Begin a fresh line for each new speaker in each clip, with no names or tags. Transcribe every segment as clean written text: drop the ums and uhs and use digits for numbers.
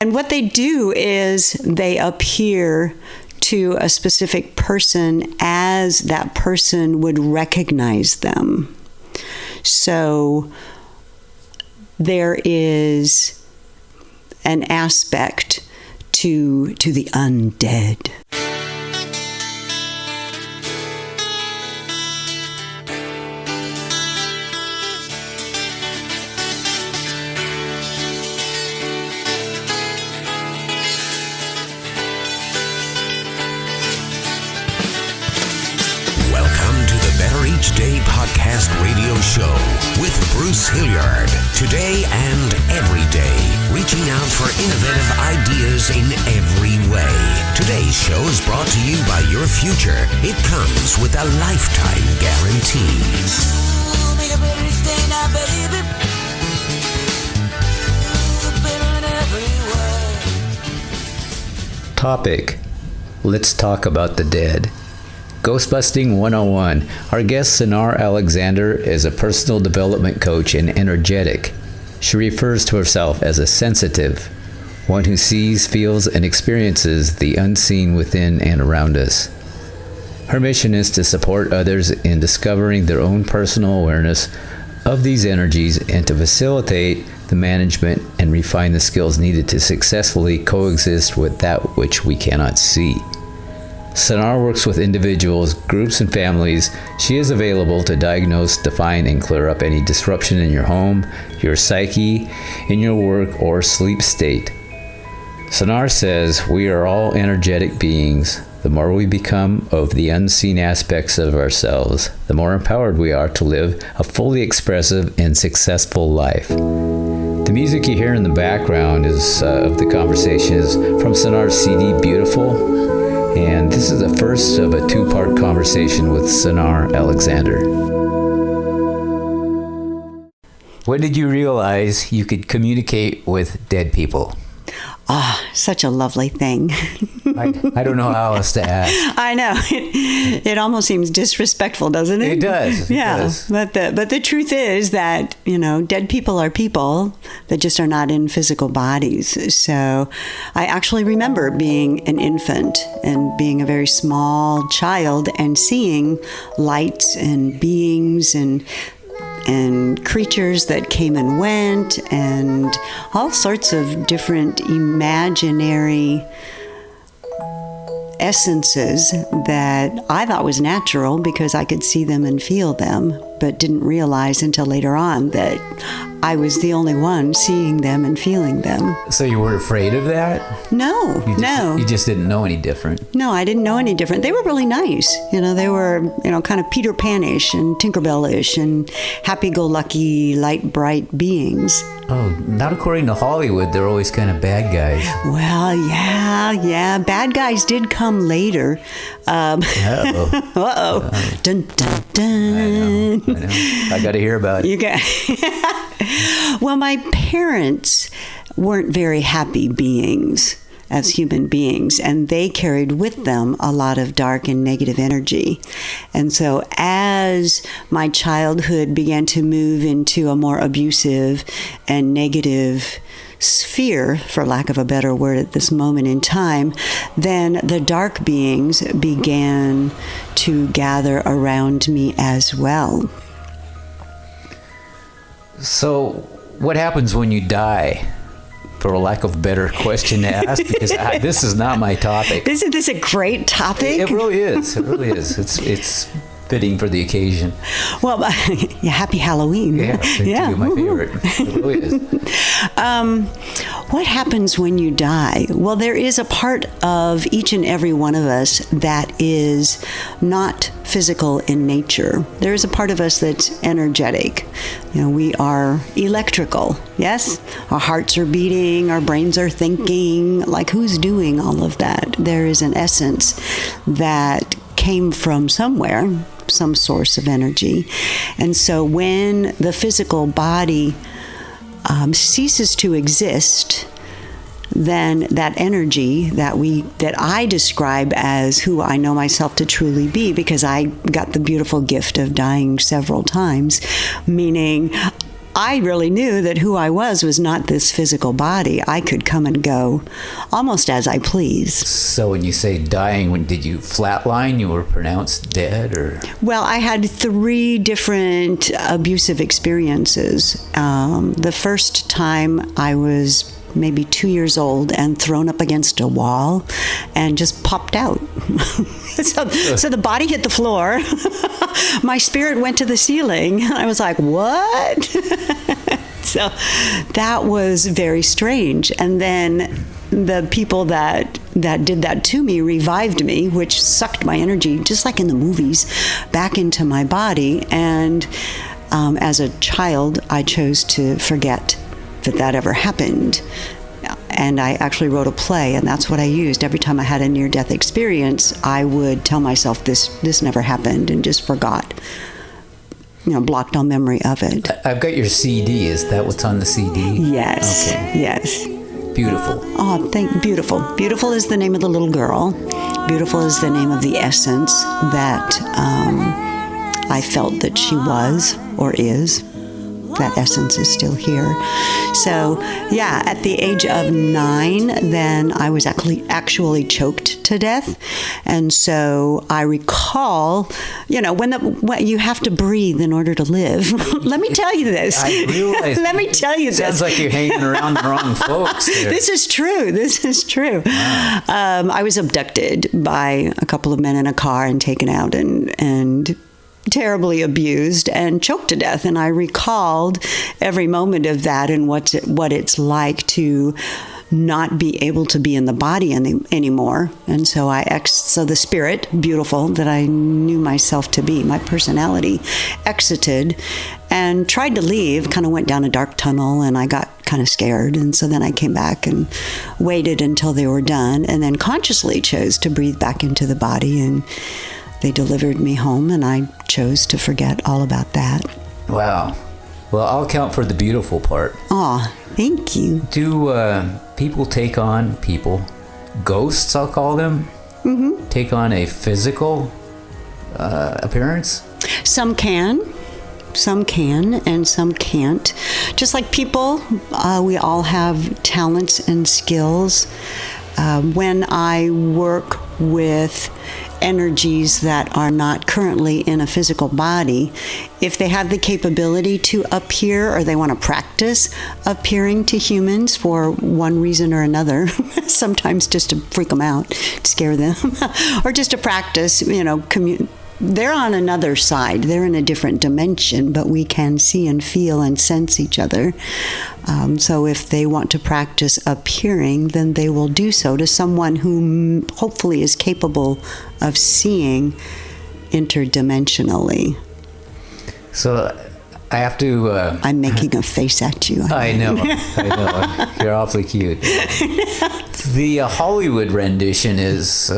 And what they do is they appear to a specific person as that person would recognize them. So there is an aspect to the undead.
Day podcast radio show with Bruce Hilliard. Today and every day, reaching out for innovative ideas in every way. Today's show is brought to you by your future. It comes with a lifetime guarantee.
Topic: Let's talk about the dead. Ghostbusting 101. Our guest, Sanar Alixandyr, is a personal development coach and energetic. She refers to herself as a sensitive, one who sees, feels, and experiences the unseen within and around us. Her mission is to support others in discovering their own personal awareness of these energies and to facilitate the management and refine the skills needed to successfully coexist with that which we cannot see. Sanar works with individuals, groups, and families. She is available to diagnose, define, and clear up any disruption in your home, your psyche, in your work, or sleep state. Sanar says we are all energetic beings. The more we become of the unseen aspects of ourselves, the more empowered we are to live a fully expressive and successful life. The music you hear in the background of the conversation is from Sanar's CD, Beautiful. And this is the first of a two-part conversation with Sanar Alixandyr. When did you realize you could communicate with dead people?
Such a lovely thing.
I don't know how else to ask.
I know. It almost seems disrespectful, doesn't it?
It does.
Yeah.
It does.
But the truth is that, dead people are people that just are not in physical bodies. So I actually remember being an infant and being a very small child and seeing lights and beings and creatures that came and went and all sorts of different imaginary essences that I thought was natural because I could see them and feel them, but didn't realize until later on that I was the only one seeing them and feeling them.
So you were afraid of that?
No.
You just didn't know any different?
No, I didn't know any different. They were really nice. They were, kind of Peter Pan-ish and Tinkerbell-ish and happy-go-lucky, light, bright beings.
Oh, not according to Hollywood. They're always kind of bad guys.
Well, yeah. Bad guys did come later.
Uh-oh.
Uh-oh. Dun, dun, dun.
I know. I got to hear about it.
You got. Well, my parents weren't very happy beings as human beings, and they carried with them a lot of dark and negative energy. And so as my childhood began to move into a more abusive and negative sphere, for lack of a better word at this moment in time, then the dark beings began to gather around me as well.
So what happens when you die? For a lack of a better question to ask, because this is not my topic.
Isn't this a great topic?
It really is. It really is. It's fitting for the occasion.
Well, happy Halloween.
Yeah. My favorite. It really is.
What happens when you die? Well, there is a part of each and every one of us that is not physical in nature. There is a part of us that's energetic. We are electrical, yes? Our hearts are beating, our brains are thinking. Like, who's doing all of that? There is an essence that came from somewhere, some source of energy. And so when the physical body ceases to exist, then that energy that I describe as who I know myself to truly be, because I got the beautiful gift of dying several times, meaning I really knew that who I was not this physical body. I could come and go almost as I please.
So when you say dying, did you flatline? You were pronounced dead, or?
Well, I had 3 different abusive experiences. The first time I was maybe 2 years old and thrown up against a wall and just popped out. So the body hit the floor. My spirit went to the ceiling. I was like, what? So that was very strange. And then the people that did that to me revived me, which sucked my energy, just like in the movies, back into my body. And as a child, I chose to forget that ever happened. And I actually wrote a play, and that's what I used. Every time I had a near-death experience, I would tell myself this never happened, and just forgot. Blocked all memory of it.
I've got your CD. Is that what's on the CD?
Yes.
Okay.
Yes.
Beautiful.
Oh, beautiful. Beautiful is the name of the little girl. Beautiful is the name of the essence that I felt that she was or is. That essence is still here. So, yeah, at the age of 9, then I was actually choked to death. And so I recall, when you have to breathe in order to live. Let me tell you this.
I realize.
Let me tell you this.
Sounds like you're hanging around the wrong folks there.
This is true. Wow. I was abducted by a couple of men in a car and taken out and terribly abused and choked to death. And I recalled every moment of that and what it's like not be able to be in the body anymore. And so so the spirit, beautiful, that I knew myself to be, my personality, exited and tried to leave, kind of went down a dark tunnel, and I got kind of scared. And so then I came back and waited until they were done, and then consciously chose to breathe back into the body, and they delivered me home, and I chose to forget all about that.
Wow. Well, I'll count for the beautiful part.
Aw, thank you.
Do people take on ghosts, I'll call them, take on a physical appearance? Some
can, and some can't. Just like people, we all have talents and skills. When I work with energies that are not currently in a physical body, if they have the capability to appear, or they want to practice appearing to humans for one reason or another, sometimes just to freak them out, scare them, or just to practice, they're on another side. They're in a different dimension, but we can see and feel and sense each other. So if they want to practice appearing, then they will do so to someone who hopefully is capable of seeing interdimensionally.
So I have to...
I'm making a face at you.
I know. You're awfully cute. The Hollywood rendition is...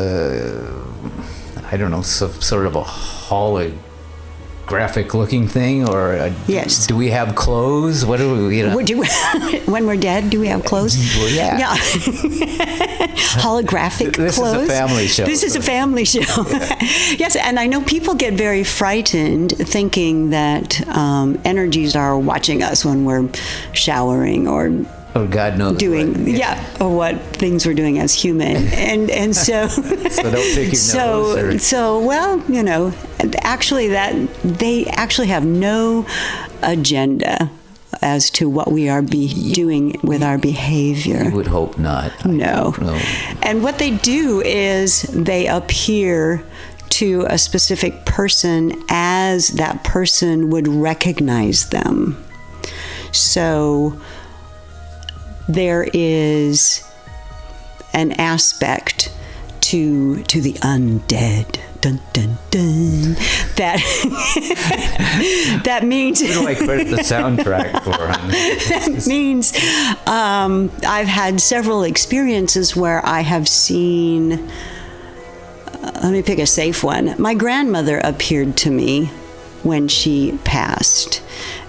I don't know, sort of a holographic looking thing, or
yes.
Do we have clothes? What do we?
When we're dead, do we have clothes?
Well, yeah.
Holographic
this
clothes.
This is a family show.
This is a family show. Yeah. Yes, and I know people get very frightened thinking that energies are watching us when we're showering or.
Oh, God knows.
Or what things we're doing as human, and so.
So don't pick your nose.
So well, actually they actually have no agenda as to what we are doing with our behavior.
You would hope not.
No. And what they do is they appear to a specific person as that person would recognize them. So there is an aspect to the undead. Dun, dun, dun. That means.
What do I credit the soundtrack for?
That means I've had several experiences where I have seen. Let me pick a safe one. My grandmother appeared to me when she passed,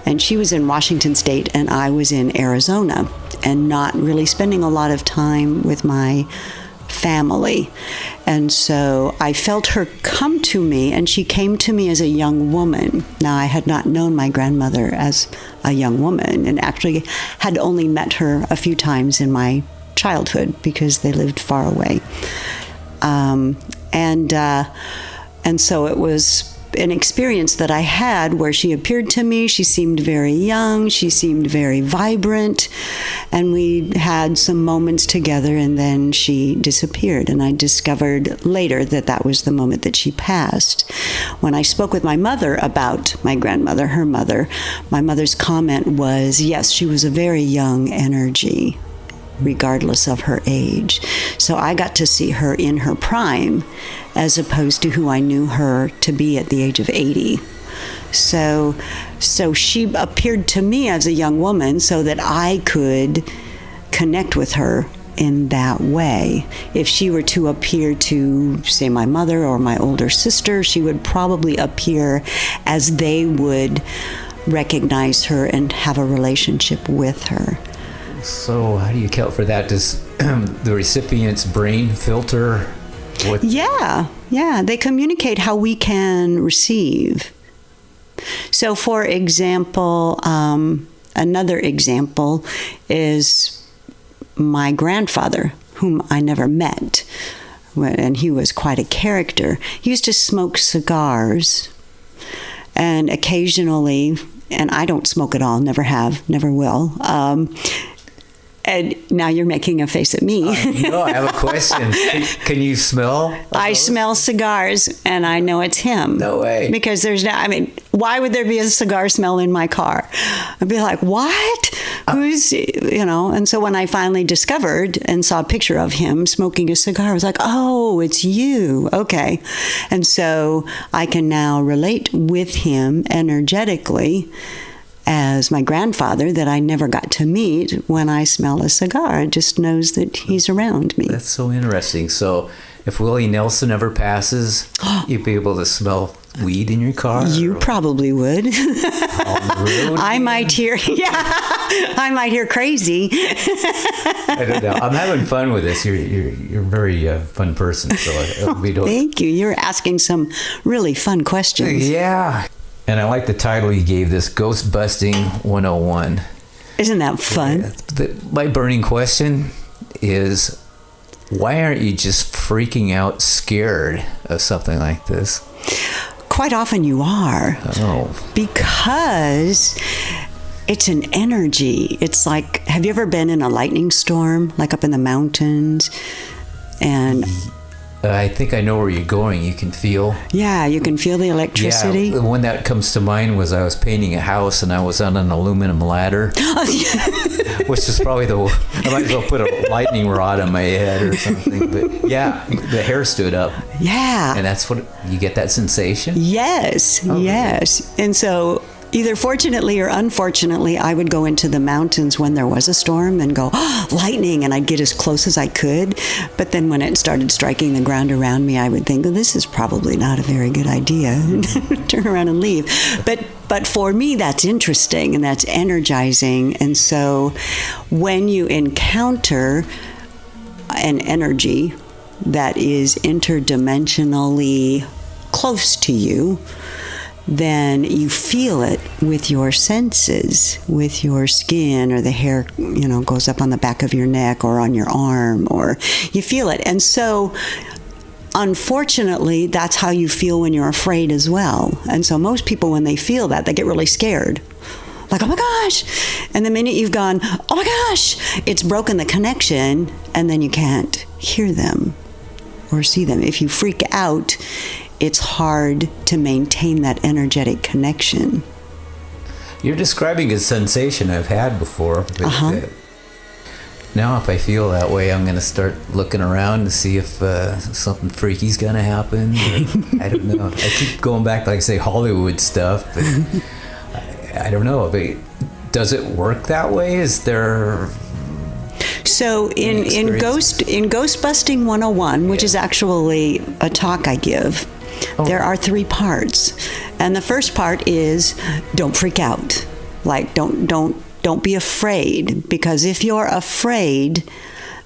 and she was in Washington State, and I was in Arizona, and not really spending a lot of time with my family. And so I felt her come to me, and she came to me as a young woman. Now, I had not known my grandmother as a young woman, and actually had only met her a few times in my childhood because they lived far away. And so it was an experience that I had where she appeared to me. She seemed very young. She seemed very vibrant. And we had some moments together, and then she disappeared. And I discovered later that that was the moment that she passed. When I spoke with my mother about my grandmother, her mother, my mother's comment was, yes, she was a very young energy, regardless of her age. So I got to see her in her prime, as opposed to who I knew her to be at the age of 80. So she appeared to me as a young woman so that I could connect with her in that way. If she were to appear to, say, my mother or my older sister, she would probably appear as they would recognize her and have a relationship with her.
So how do you account for that? Does the recipient's brain filter what?
Yeah. They communicate how we can receive. So, for example, another example is my grandfather, whom I never met, and he was quite a character. He used to smoke cigars, and occasionally, and I don't smoke at all, never have, never will. And now you're making a face at me.
No, I have a question. Can you smell?
I smell cigars, and I know it's him.
No way.
Because why would there be a cigar smell in my car? I'd be like, what? Who's, and so when I finally discovered and saw a picture of him smoking a cigar, I was like, oh, it's you. Okay. And so I can now relate with him energetically as my grandfather that I never got to meet. When I smell a cigar, it just knows that he's around me.
That's so interesting. So if Willie Nelson ever passes, you'd be able to smell weed in your car?
You probably would.
On the road?
I might hear crazy.
I don't know. I'm having fun with this. You're a very fun person. So
thank you. You're asking some really fun questions.
Yeah. And I like the title you gave this, Ghost Busting 101.
Isn't that fun?
My burning question is, why aren't you just freaking out scared of something like this?
Quite often you are.
Oh.
Because it's an energy. It's like, have you ever been in a lightning storm, like up in the mountains? And
I think I know where you're going. You can feel.
Yeah, you can feel the electricity.
Yeah, the one that comes to mind was I was painting a house and I was on an aluminum ladder, which is probably I might as well put a lightning rod on my head or something. But yeah, the hair stood up.
Yeah.
And that's what, you get that sensation?
Yes, yes. And so either fortunately or unfortunately, I would go into the mountains when there was a storm and go, oh, lightning, and I'd get as close as I could. But then when it started striking the ground around me, I would think, oh, this is probably not a very good idea. Turn around and leave. But for me, that's interesting and that's energizing. And so when you encounter an energy that is interdimensionally close to you, then you feel it with your senses, with your skin, or the hair, goes up on the back of your neck or on your arm, or you feel it. And so, unfortunately, that's how you feel when you're afraid as well. And so most people, when they feel that, they get really scared. Like, oh my gosh. And the minute you've gone, oh my gosh, it's broken the connection, and then you can't hear them or see them. If you freak out, it's hard to maintain that energetic connection.
You're describing a sensation I've had before. But now if I feel that way, I'm going to start looking around to see if something freaky's going to happen. I don't know. I keep going back, like, say, Hollywood stuff. But I don't know. But does it work that way? Is there...
So in Ghost Busting 101, which is actually a talk I give, there are 3 parts. And the first part is, don't freak out. Like, don't be afraid, because if you're afraid,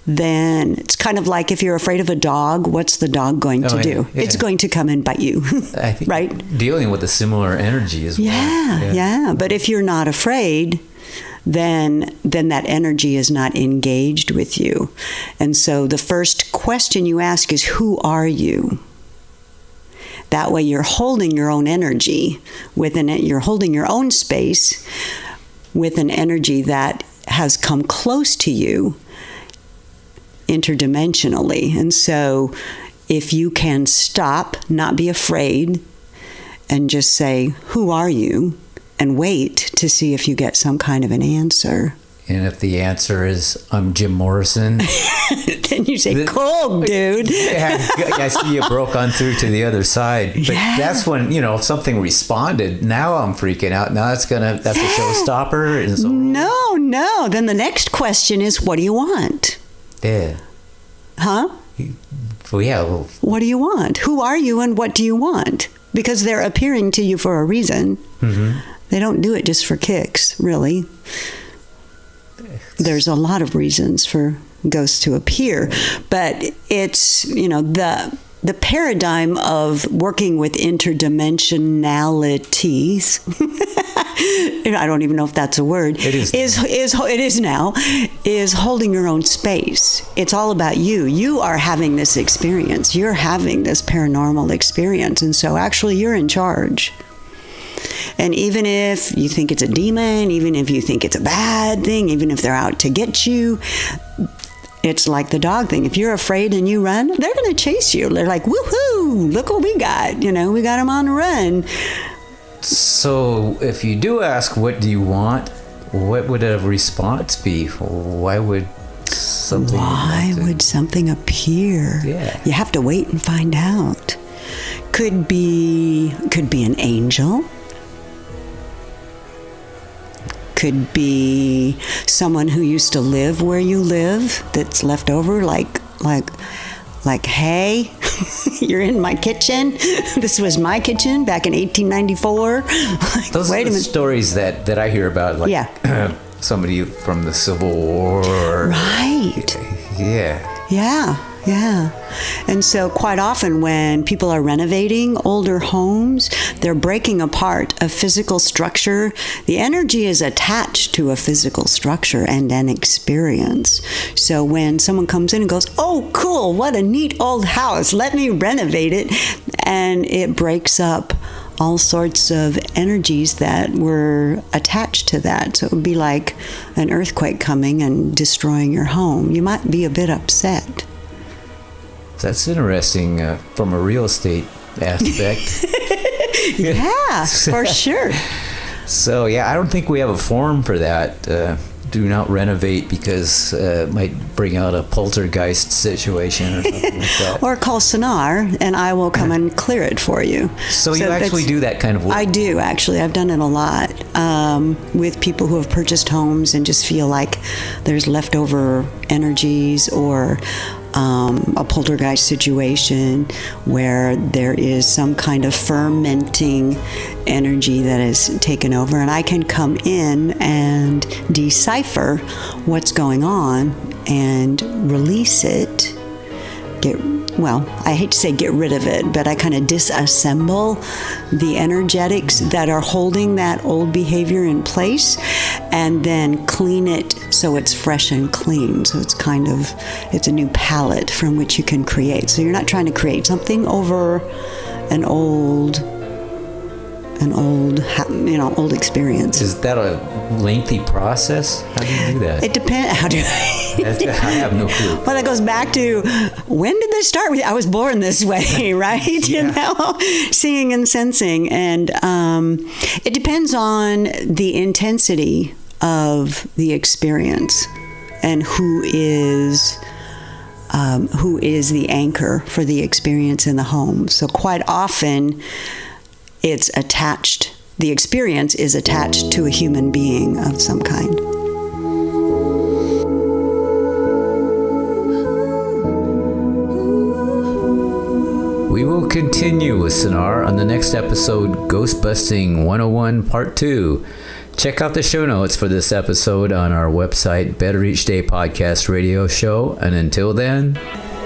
then it's kind of like if you're afraid of a dog, what's the dog going to do?
Yeah.
It's going to come and bite you,
I think
right?
dealing with a similar energy as well.
Yeah. But if you're not afraid, then that energy is not engaged with you. And so the first question you ask is, who are you? That way you're holding your own energy within it. You're holding your own space with an energy that has come close to you interdimensionally. And so if you can stop, not be afraid, and just say, who are you? And wait to see if you get some kind of an answer.
And if the answer is, I'm Jim Morrison,
then you say, cool, dude.
I see you broke on through to the other side. But that's when, if something responded, now I'm freaking out. Now that's a showstopper. And so,
No. Then the next question is, what do you want?
Yeah.
Huh?
Well, yeah. Well,
what do you want? Who are you and what do you want? Because they're appearing to you for a reason.
Mm-hmm.
They don't do it just for kicks, really. There's a lot of reasons for ghosts to appear, but it's, the paradigm of working with interdimensionalities, I don't even know if that's a word, it is now, is holding your own space. It's all about you. You are having this experience. You're having this paranormal experience, and so actually you're in charge. And even if you think it's a demon, even if you think it's a bad thing, even if they're out to get you, it's like the dog thing. If you're afraid and you run, they're going to chase you. They're like, woohoo, look what we got. We got them on the run.
So if you do ask, what do you want? What would a response be? Why would something
appear?
Yeah.
You have to wait and find out. Could be an angel. Could be someone who used to live where you live that's left over, like, hey, you're in my kitchen. This was my kitchen back in 1894.
Those
wait
are
a
the
minute.
stories that I hear about, like somebody from the Civil War.
Right.
Yeah.
Yeah. And so quite often when people are renovating older homes, they're breaking apart a physical structure. The energy is attached to a physical structure and an experience. So when someone comes in and goes, oh, cool, what a neat old house, let me renovate it, and it breaks up all sorts of energies that were attached to that. So it would be like an earthquake coming and destroying your home. You might be a bit upset.
That's interesting from a real estate aspect.
Yeah, for sure.
So, I don't think we have a form for that. Do not renovate because it might bring out a poltergeist situation or something like that.
Or call Sanar, and I will come and clear it for you.
So you actually do that kind of work?
I do, actually. I've done it a lot with people who have purchased homes and just feel like there's leftover energies, or a poltergeist situation where there is some kind of fermenting energy that is taken over, and I can come in and decipher what's going on and release it. I hate to say get rid of it, but I kind of disassemble the energetics that are holding that old behavior in place, and then clean it so it's fresh and clean. So it's a new palette from which you can create. So you're not trying to create something over an old experience.
Is that a lengthy process? How do you do that?
It depends.
I have no clue.
Well, that goes back to, when did this start? I was born this way, right?
Yeah.
Seeing and sensing. And it depends on the intensity of the experience and who is the anchor for the experience in the home. So quite often it's attached, the experience is attached to a human being of some kind.
We will continue with Sanar on the next episode, Ghostbusting 101 Part 2. Check out the show notes for this episode on our website, Better Each Day Podcast Radio Show. And until then,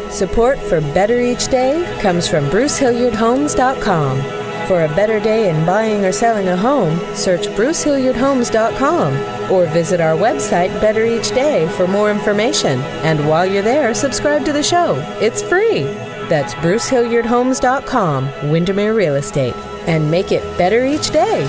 support for Better Each Day comes from BruceHilliardHomes.com. For a better day in buying or selling a home, search BruceHilliardHomes.com or visit our website, Better Each Day, for more information. And while you're there, subscribe to the show. It's free. That's BruceHilliardHomes.com, Windermere Real Estate. And make it better each day.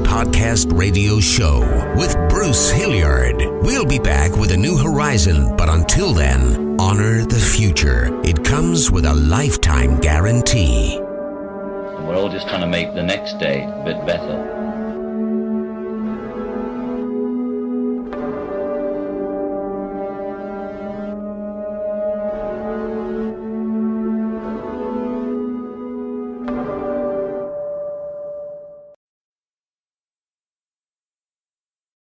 Podcast radio show with Bruce Hilliard. We'll be back with a new horizon, but until then, honor the future. It comes with a lifetime guarantee.
We're all just trying to make the next day a bit better.